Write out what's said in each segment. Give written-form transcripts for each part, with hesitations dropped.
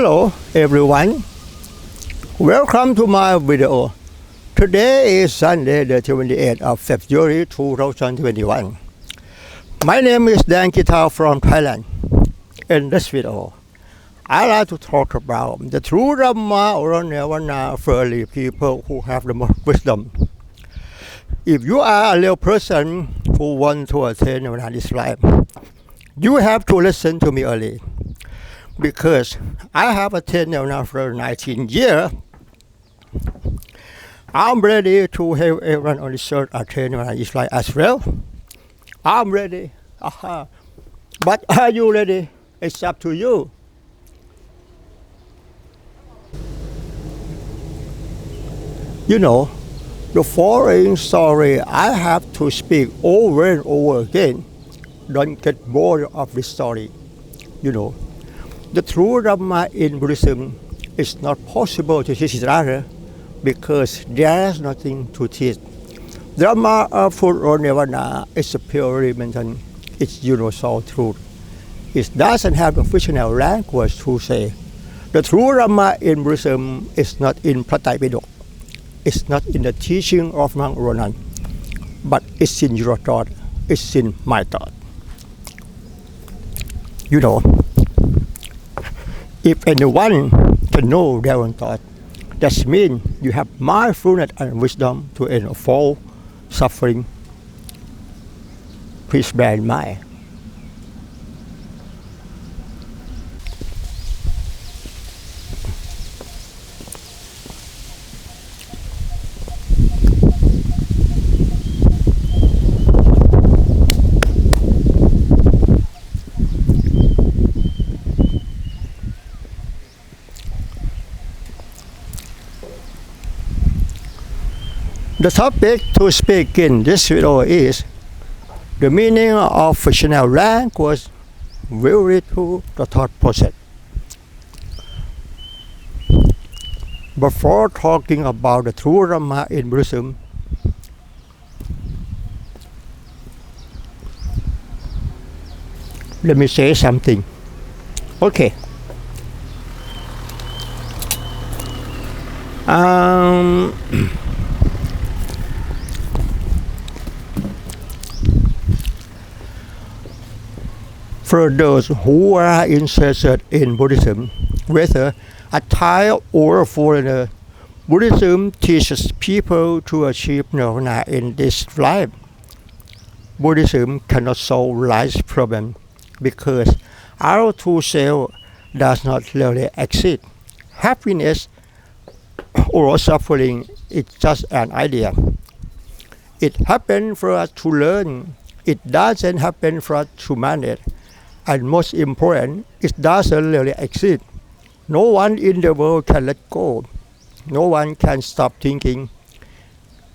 Hello everyone, welcome to my video. Today is Sunday the 28th of February 2021. My name is Dan Guitar from Thailand. In this video, I like to talk about the true Dhamma or Nirvana for the people who have the most wisdom. If you are a real person who wants to attain Nirvana in this life, you have to listen to me early. Because I have attained Nirvana for 19 years, I'm ready to help everyone on this earth attain Nirvana in this life as well. I'm ready. But are you ready? It's up to you. You know, the following story I have to speak over and over again. Don't get bored of this story. You know, the true Dhamma in Buddhism is not possible to teach each other because there's nothing to teach. Dhamma of Food or Nirvana is a purely mental, it's universal truth. It doesn't have a fictional language to say. The true Dhamma in Buddhism is not in Pratipidok. It's not in the teaching of monk Ronan, but it's in your thought, it's in my thought. You know, if anyone can know their own thought, that means you have mindfulness and wisdom to end all suffering. Please bear in mind. The topic to speak in this video is the meaning of fictional language related to the thought process. Before talking about the true Dhamma in Buddhism, let me say something. Okay. For those who are interested in Buddhism, whether a Thai or a foreigner, Buddhism teaches people to achieve nirvana in this life. Buddhism cannot solve life's problem because our true self does not really exist. Happiness or suffering is just an idea. It happens for us to learn. It doesn't happen for us to manage. And most important, it doesn't really exist. No one in the world can let go. No one can stop thinking.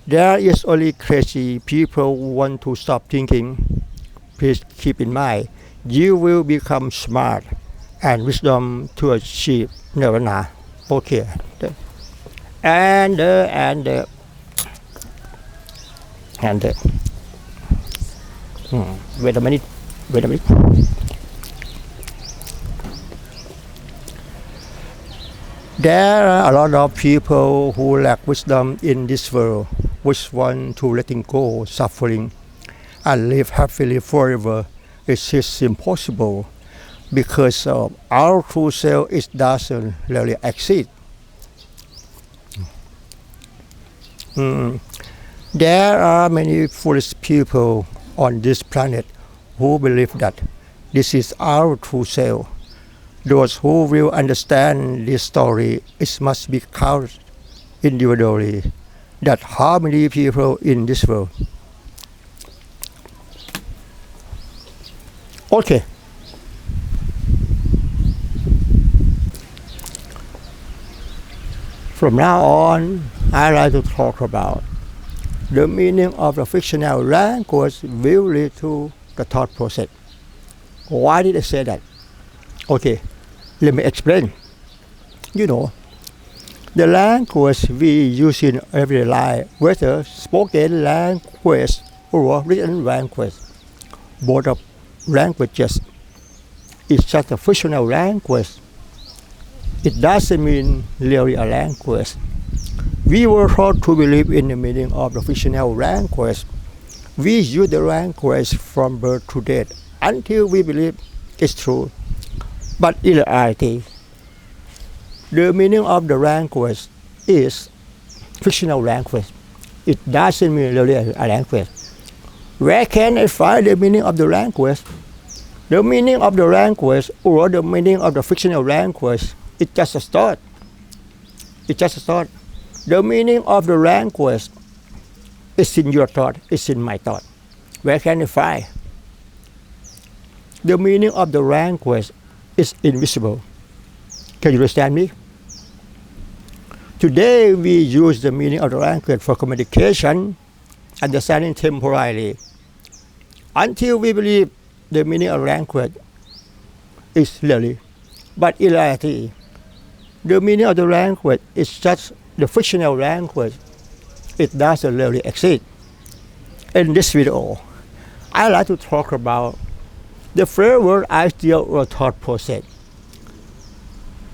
There is only crazy people who want to stop thinking. Please keep in mind, you will become smart and wisdom to achieve nirvana. Okay. And wait a minute. There are a lot of people who lack wisdom in this world, which want to letting go suffering and live happily forever. It is impossible because our true self doesn't really exist. There are many foolish people on this planet who believe that this is our true self. Those who will understand this story, it must be counted individually. That how many people in this world? Okay. From now on, I like to talk about the meaning of the fictional language related to the thought process. Why did I say that? Okay. Let me explain. You know, the language we use in everyday life, whether spoken language or written language, both of languages is just a fictional language. It doesn't mean really a language. We were taught to believe in the meaning of the fictional language. We use the language from birth to death until we believe it's true. But in reality, the meaning of the language is fictional language. It doesn't mean really a language. Where can I find the meaning of the language? The meaning of the language or the meaning of the fictional language, it's just a thought. It's just a thought. The meaning of the language is in your thought, it's in my thought. Where can I find? The meaning of the language is invisible. Can you understand me? Today we use the meaning of the language for communication, understanding temporarily, until we believe the meaning of language is really. But in reality, the meaning of the language is just the fictional language. It doesn't really exist. In this video, I like to talk about the framework, idea, or thought process.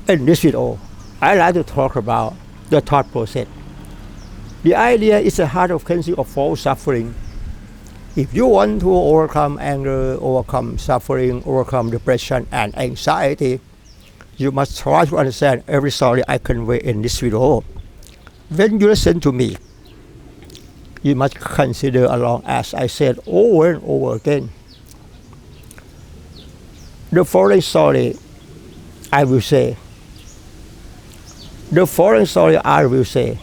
In this video, I like to talk about the thought process. The idea is the heart of cleansing of false suffering. If you want to overcome anger, overcome suffering, overcome depression and anxiety, you must try to understand every story I convey in this video. When you listen to me, you must consider along as I said over and over again. The following story I will say. The following story I will say.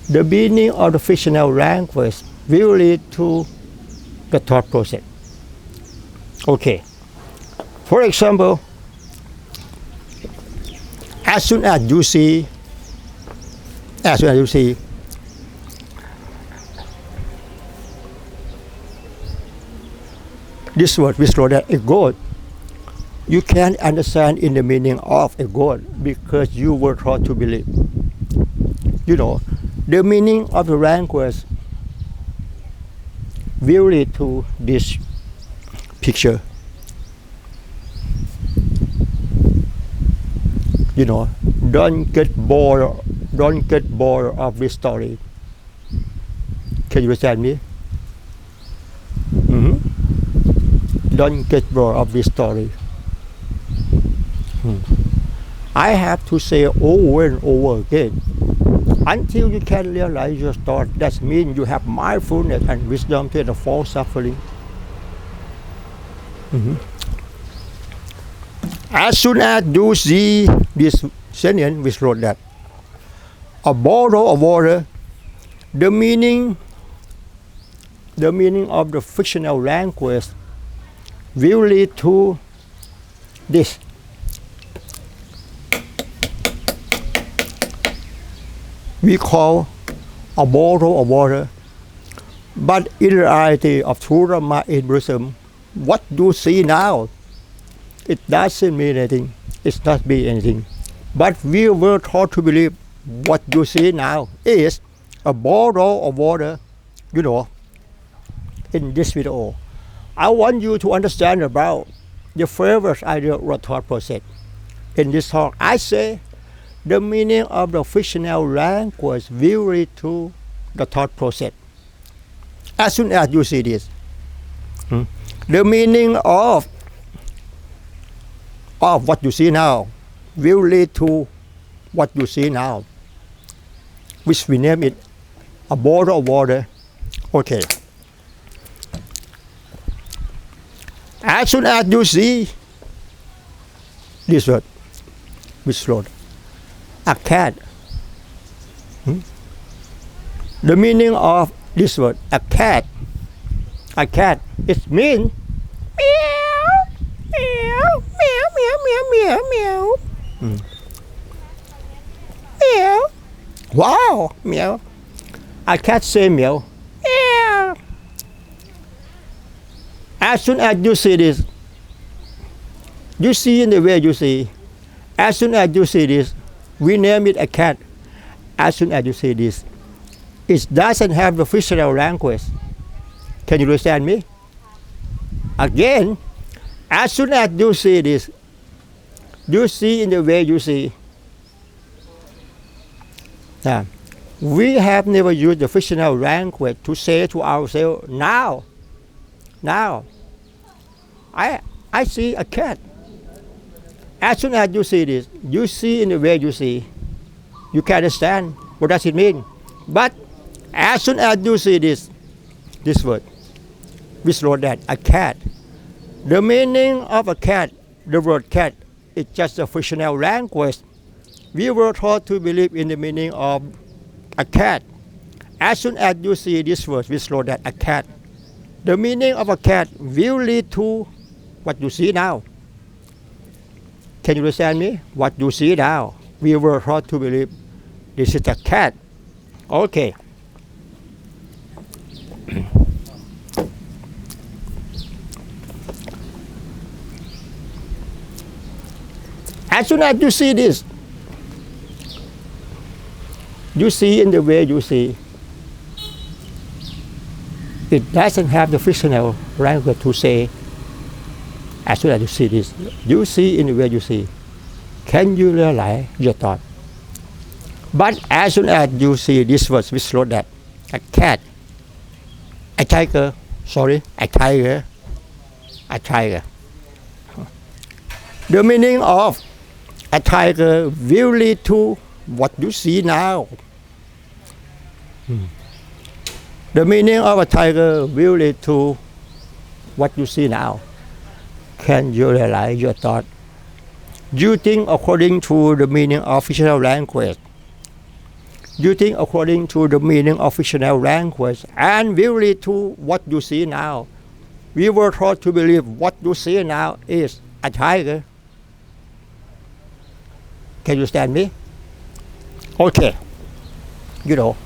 The meaning of the fictional language will lead to the thought process. Okay. For example, as soon as you see this word, we slow that a goat, you can't understand in the meaning of a goat because you were taught to believe. You know, the meaning of the language will lead to this picture. You know, don't get bored of this story. Can you understand me? Don't get bored of this story. I have to say over and over again until you can realize your thought. That means you have mindfulness and wisdom to the false suffering. As soon as you see this sentence, we wrote that a bottle of water, the meaning of the fictional language will lead to this. We call a bottle of water, but in reality of true Dhamma in Buddhism, what you see now, it doesn't mean anything. It's not mean anything. But we were taught to believe what you see now is a bottle of water. You know, in this video, I want you to understand about the first idea or thought process. In this talk, I say the meaning of the fictional language will lead to the thought process. As soon as you see this, the meaning of what you see now will lead to what you see now, which we name it a bottle of water. Okay. As soon as you see this word, which word, a cat. The meaning of this word, a cat, it means meow, meow, meow, meow, meow, meow, meow. Meow. Wow, meow. A cat say meow. Meow. As soon as you see this, you see in the way you see. As soon as you see this, we name it a cat. As soon as you see this, it doesn't have the fictional language. Can you understand me? Again, as soon as you see this, You see in the way you see. Now, we have never used the fictional language to say to ourselves, now, I see a cat. As soon as you see this, you see in the way you see. You can understand what does it mean. But as soon as you see this word, which wrote that, a cat. The meaning of a cat, the word cat, is just a fictional language. We were taught to believe in the meaning of a cat. As soon as you see this word, which wrote that, a cat, the meaning of a cat will lead to what you see now. Can you understand me? What you see now. We were taught to believe this is a cat. Okay. As soon as you see this, you see in the way you see. It doesn't have the fictional language to say. As soon as you see this, you see in the way you see. Can you realize your thought? But as soon as you see this word, which wrote that, a cat, a tiger, a tiger. The meaning of a tiger will lead to what you see now. The meaning of a tiger will lead to what you see now. Can you realize your thought? You think according to the meaning of fictional language. You think according to the meaning of fictional language and will lead to what you see now. We were taught to believe what you see now is a tiger. Can you understand me? Okay. You know.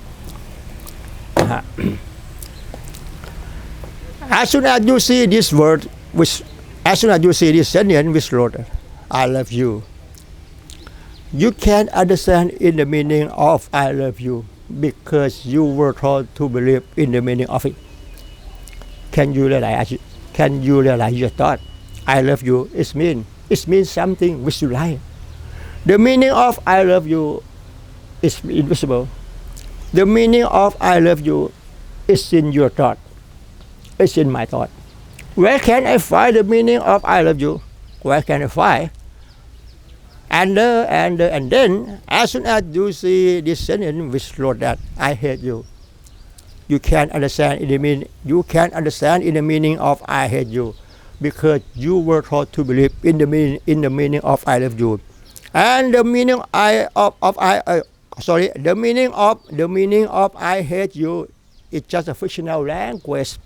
As soon as you see this word, as soon as you see this sentence which wrote, I love you, you can understand in the meaning of I love you because you were taught to believe in the meaning of it. Can you realize your thought? I love you, it means something which you like. The meaning of I love you is invisible. The meaning of I love you is in your thought. It's in my thought. Where can I find the meaning of I love you? Where can I find? And then, as soon as you see this sentence which wrote that I hate you, you can understand in the meaning of I hate you, because you were taught to believe in the meaning of I love you, and the meaning of I hate you is just a fictional language.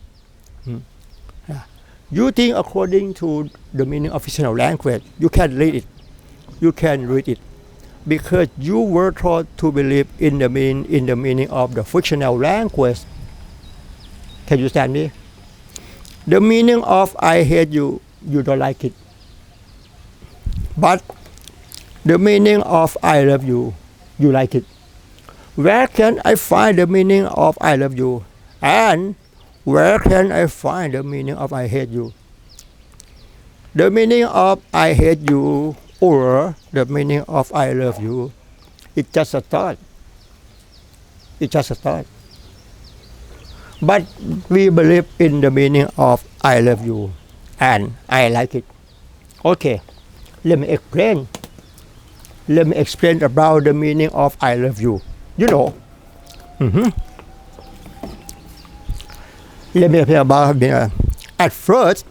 You think according to the meaning of fictional language. You can read it. Because you were taught to believe in the meaning of the fictional language. Can you understand me? The meaning of I hate you, you don't like it. But the meaning of I love you, you like it. Where can I find the meaning of I love you? And where can I find the meaning of I hate you? The meaning of I hate you or the meaning of I love you, it's just a thought. But we believe in the meaning of I love you and I like it. Okay, let me explain about the meaning of I love you. You know. Let me explain about at first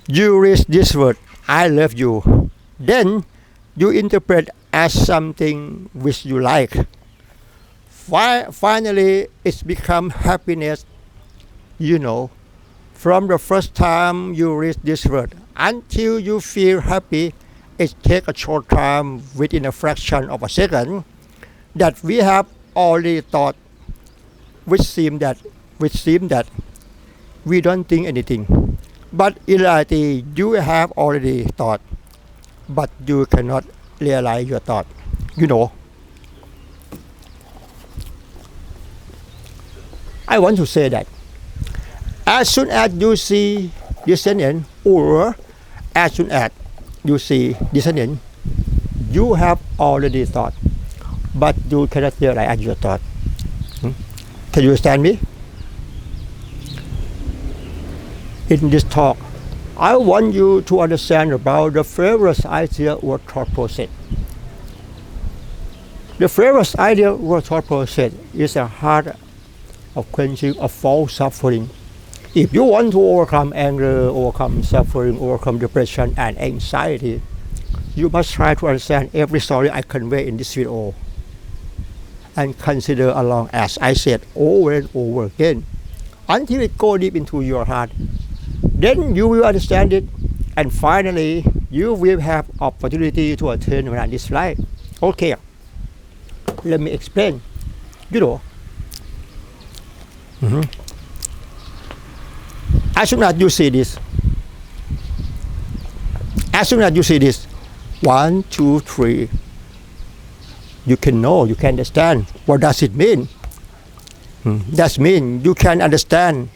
you read this word I love you, then you interpret as something which you like. Finally, it's become happiness. You know, from the first time you read this word until you feel happy, it takes a short time, within a fraction of a second, that we have already thought, which seem that we don't think anything. But in reality, you have already thought, but you cannot realize your thought. You know. I want to say that as soon as you see this sentence, or as soon as you see dissonance, you have already thought, but you cannot realize your thought. Can you understand me? In this talk, I want you to understand about the first idea or thought process. The first idea or thought process is the heart of quenching of false suffering. If you want to overcome anger, overcome suffering, overcome depression and anxiety, you must try to understand every story I convey in this video and consider along as I said over and over again until it goes deep into your heart. Then you will understand it, and finally you will have opportunity to attain this life. Okay, let me explain. As soon as you see this, 1, 2, 3, you can know, you can understand. What does it mean? That means you can understand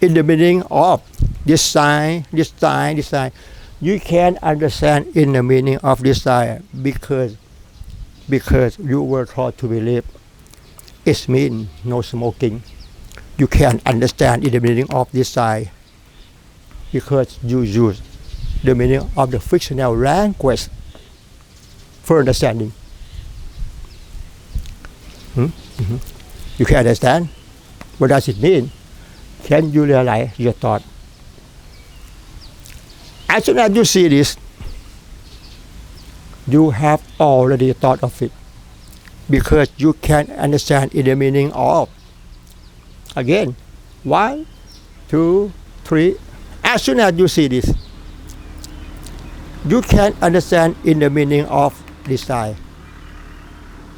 in the meaning of this sign. You can understand in the meaning of this sign because you were taught to believe it means no smoking. You can understand in the meaning of this sign because you use the meaning of the fictional language for understanding. You can understand? What does it mean? Can you realize your thought? As soon as you see this, you have already thought of it because you can understand in the meaning of. Again, 1, 2, 3. As soon as you see this, you can understand in the meaning of desire.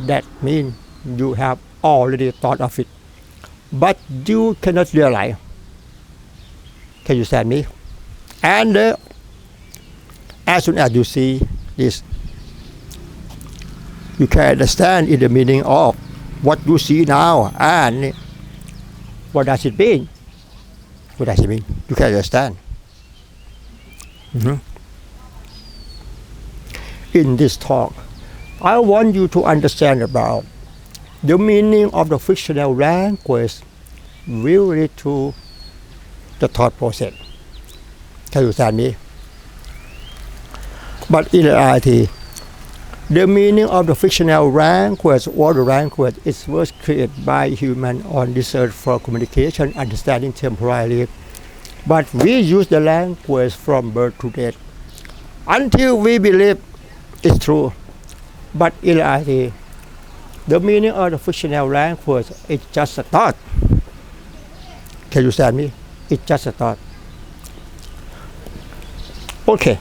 That means you have already thought of it, but you cannot realize. Can you understand me? And as soon as you see this, you can understand in the meaning of what you see now and what does it mean? What does it mean? You can understand. In this talk, I want you to understand about the meaning of the fictional language related to the thought process. Can you understand me? But in reality, the meaning of the fictional language or the language is first created by human on this earth for communication, understanding temporarily. But we use the language from birth to death until we believe it's true. But in reality, the meaning of the fictional language is just a thought. Can you understand me? It's just a thought. Okay.